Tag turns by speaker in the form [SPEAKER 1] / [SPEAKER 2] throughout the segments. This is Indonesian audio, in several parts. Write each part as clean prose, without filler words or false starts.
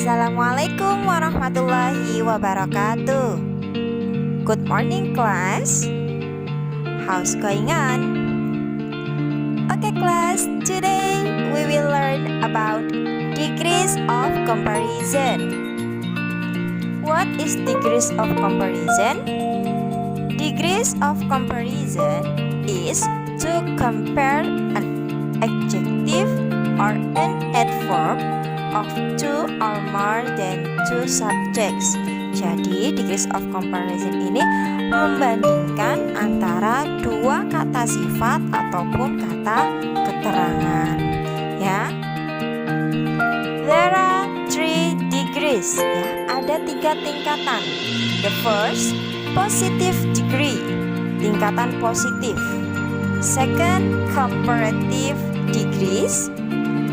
[SPEAKER 1] Assalamualaikum warahmatullahi wabarakatuh. Good morning class. How's going on? Okay class, today we will learn about degrees of comparison. What is degrees of comparison? Degrees of comparison is to compare an adjective or an adverb of two or more than two subjects. Jadi degrees of comparison ini membandingkan antara dua kata sifat ataupun kata keterangan. Ya, there are three degrees. Ya, ada tiga tingkatan. The first, positive degree, tingkatan positif. Second, comparative degrees.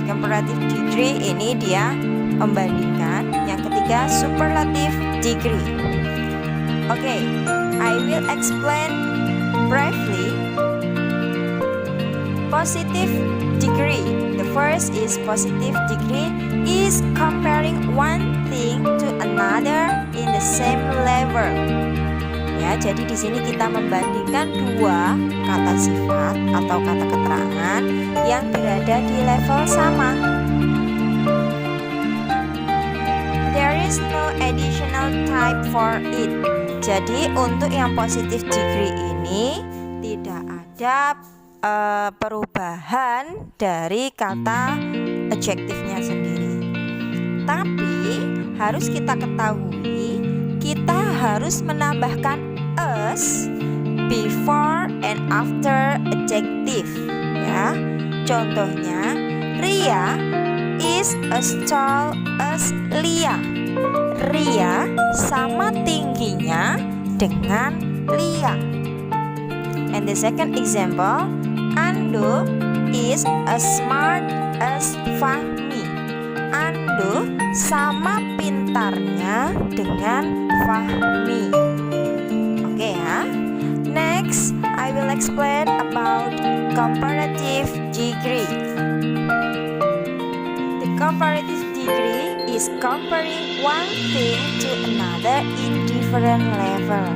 [SPEAKER 1] Comparative degree ini dia membandingkan. Yang ketiga, superlative degree. Okay, I will explain briefly. Positive degree. The first is positive degree is comparing one thing to another in the same level. Ya, jadi di sini kita membandingkan dua kata sifat atau kata keterangan yang berada di level sama. There is no additional type for it. Jadi untuk yang positive degree ini tidak ada perubahan dari kata adjektifnya sendiri. Tapi harus kita ketahui, kita harus menambahkan us before and after adjective. Ya, contohnya Ria is as tall as Lia. Ria sama tingginya dengan Lia. And the second example, Ando is as smart as Fahmi. Ando sama pintarnya dengan Fahmi. Oke ya. Next, I will explain about comparative degree. The comparative degree is comparing one thing to another in different level.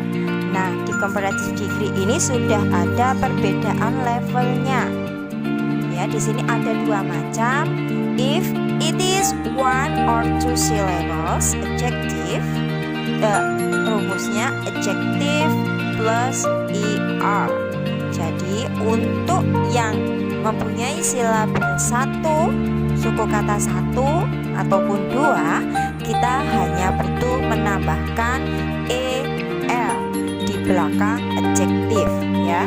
[SPEAKER 1] Nah, di comparative degree ini sudah ada perbedaan levelnya. Ya, di sini ada dua macam. If it is one or two syllables adjective, rumusnya adjective plus er. Jadi untuk yang mempunyai silabil satu, suku kata satu ataupun dua, kita hanya perlu menambahkan er di belakang adjektif. Ya,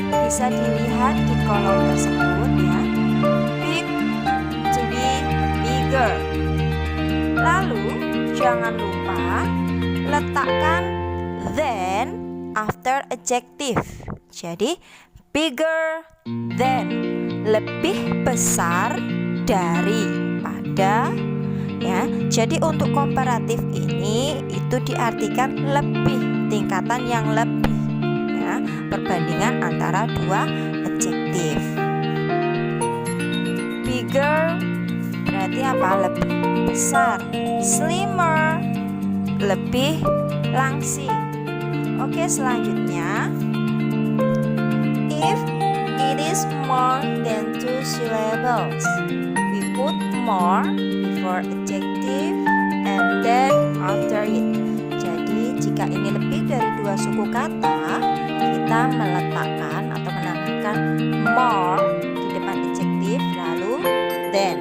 [SPEAKER 1] bisa dilihat di kolom tersebut ya. Big to be bigger. Lalu jangan lupa letakkan than after adjective. Jadi bigger than, lebih besar daripada. Ya, jadi untuk komparatif ini itu diartikan lebih, tingkatan yang lebih. Ya, perbandingan antara dua adjektif. Bigger berarti apa? Lebih besar. Slimmer, lebih langsing. Oke, selanjutnya, if it is more than two syllables, we put more before adjective and then after it. Jadi jika ini lebih dari dua suku kata, kita meletakkan atau menambahkan more di depan adjektif lalu then.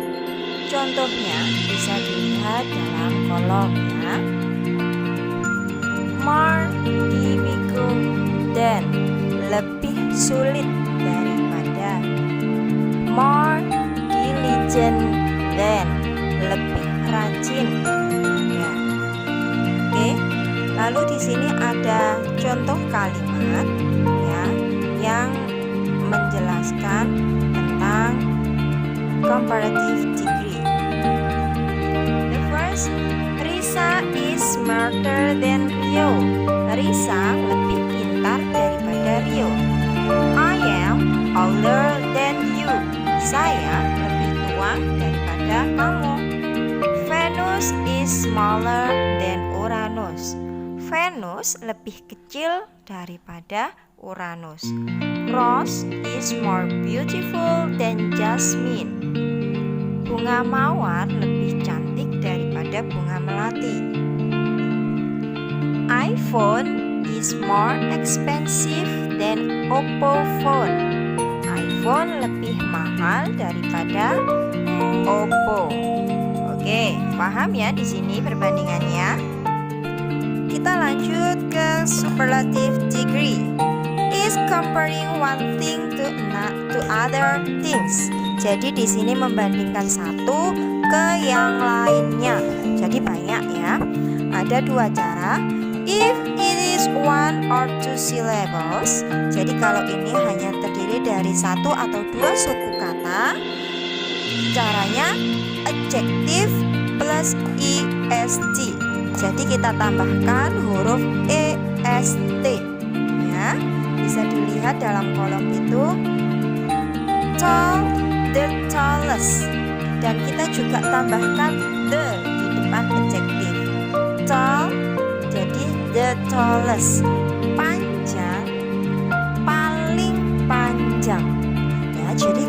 [SPEAKER 1] Contohnya bisa dilihat dalam kolomnya. More difficult than, lebih sulit daripada. More diligent than, lebih rajin. Ya. Oke. Lalu di sini ada contoh kalimat ya yang menjelaskan tentang comparative degree. The first, Risa is smarter than Rio. Risa lebih pintar daripada Rio. I am older than you. Saya lebih tua daripada kamu. Venus Venus is smaller than Uranus. Venus lebih kecil daripada Uranus. Rose is more beautiful than jasmine. Bunga mawar lebih cantik daripada bunga melati. iPhone is more expensive than Oppo phone. iPhone lebih mahal daripada Oppo. Oke, paham ya di sini perbandingannya? Kita lanjut ke superlative degree. Is comparing one thing to other things. Jadi di sini membandingkan satu ke yang lainnya. Jadi banyak ya. Ada dua cara. If it is one or two syllables. Jadi kalau ini hanya terdiri dari satu atau dua suku kata, caranya adjective plus est. Jadi kita tambahkan huruf est ya. Bisa dilihat dalam kolom itu tall, the tallest. Dan kita juga tambahkan the di depan adjective. Tall, jadi the tallest. Panjang, paling panjang. Ya, jadi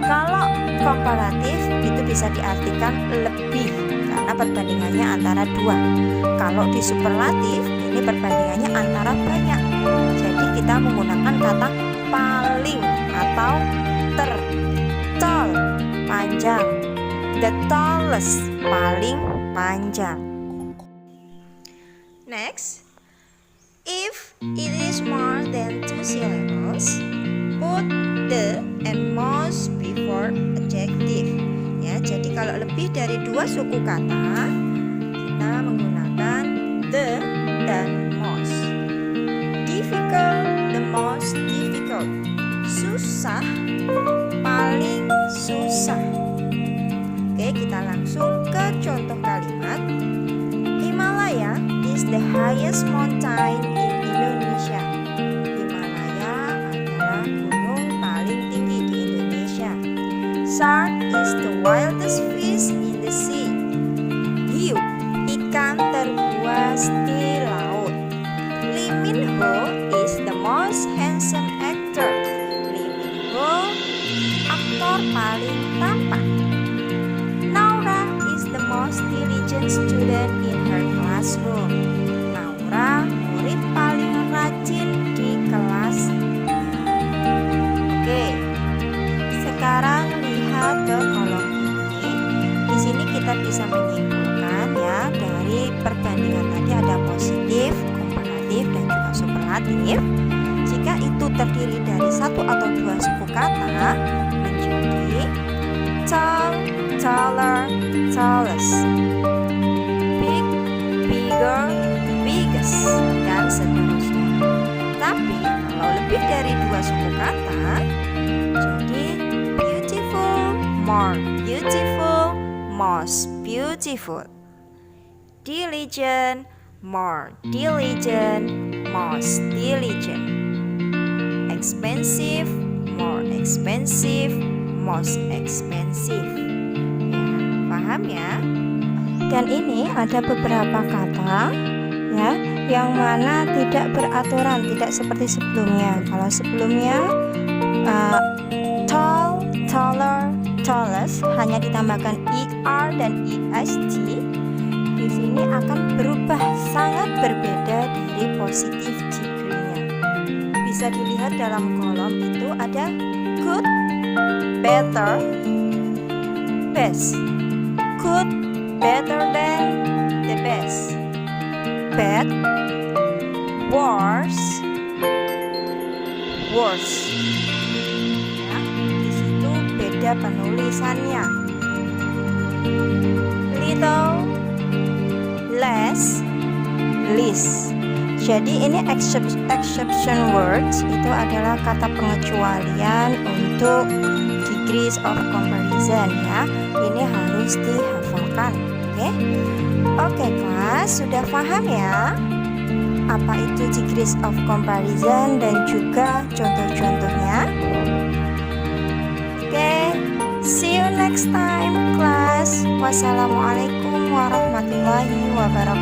[SPEAKER 1] kalau komparatif itu bisa diartikan lebih karena perbandingannya antara dua. Kalau di superlatif ini perbandingannya antara banyak. Jadi kita menggunakan kata paling atau ter. Tall, panjang. The tallest, paling panjang. Next, if it is more than two syllables, put the and most before adjective. Ya, jadi kalau lebih dari dua suku kata, kita menggunakan the dan most. Difficult, the most difficult. Susah, paling susah. Oke, kita langsung ke contoh kalimat. Himalaya is the highest mountain in Indonesia. Himalaya adalah gunung paling tinggi di Indonesia. Shark is the wildest fish in the sea. Hiu, ikan terbuas di laut. Lee Min Ho is the most handsome actor. Lee Min Ho, aktor paling tampan. Naura is the most diligent student in her classroom. Naura, murid paling rajin di kelas. Oke, sekarang lihat ke kolom ini. Di sini kita bisa menyimpulkan ya dari perbandingan tadi ada positif, komparatif dan juga superlatif. Jika itu terdiri dari satu atau dua suku kata menjadi tall, taller, tallest, big, bigger, biggest, dan seterusnya. Tapi kalau lebih dari dua suku kata, jadi beautiful, more beautiful, most beautiful. Diligent, more diligent, most diligent. Expensive, more expensive, most expensive. Ya, paham ya? Dan ini ada beberapa kata ya yang mana tidak beraturan, tidak seperti sebelumnya. Kalau sebelumnya tall, taller, tallest hanya ditambahkan er dan est. Di sini akan berubah, sangat berbeda dari positif degree-nya. Bisa dilihat dalam kolom itu ada good, better, best. Good, better than the best. Bad, worse, worse. Ya, di situ beda penulisannya. Little, less, least. Jadi ini exception words itu adalah kata pengecualian untuk degrees of comparison ya. Ini harus dihafalkan. Oke kelas, sudah paham ya apa itu degrees of comparison dan juga contoh-contohnya? See you next time class. Wassalamualaikum warahmatullahi wabarakatuh.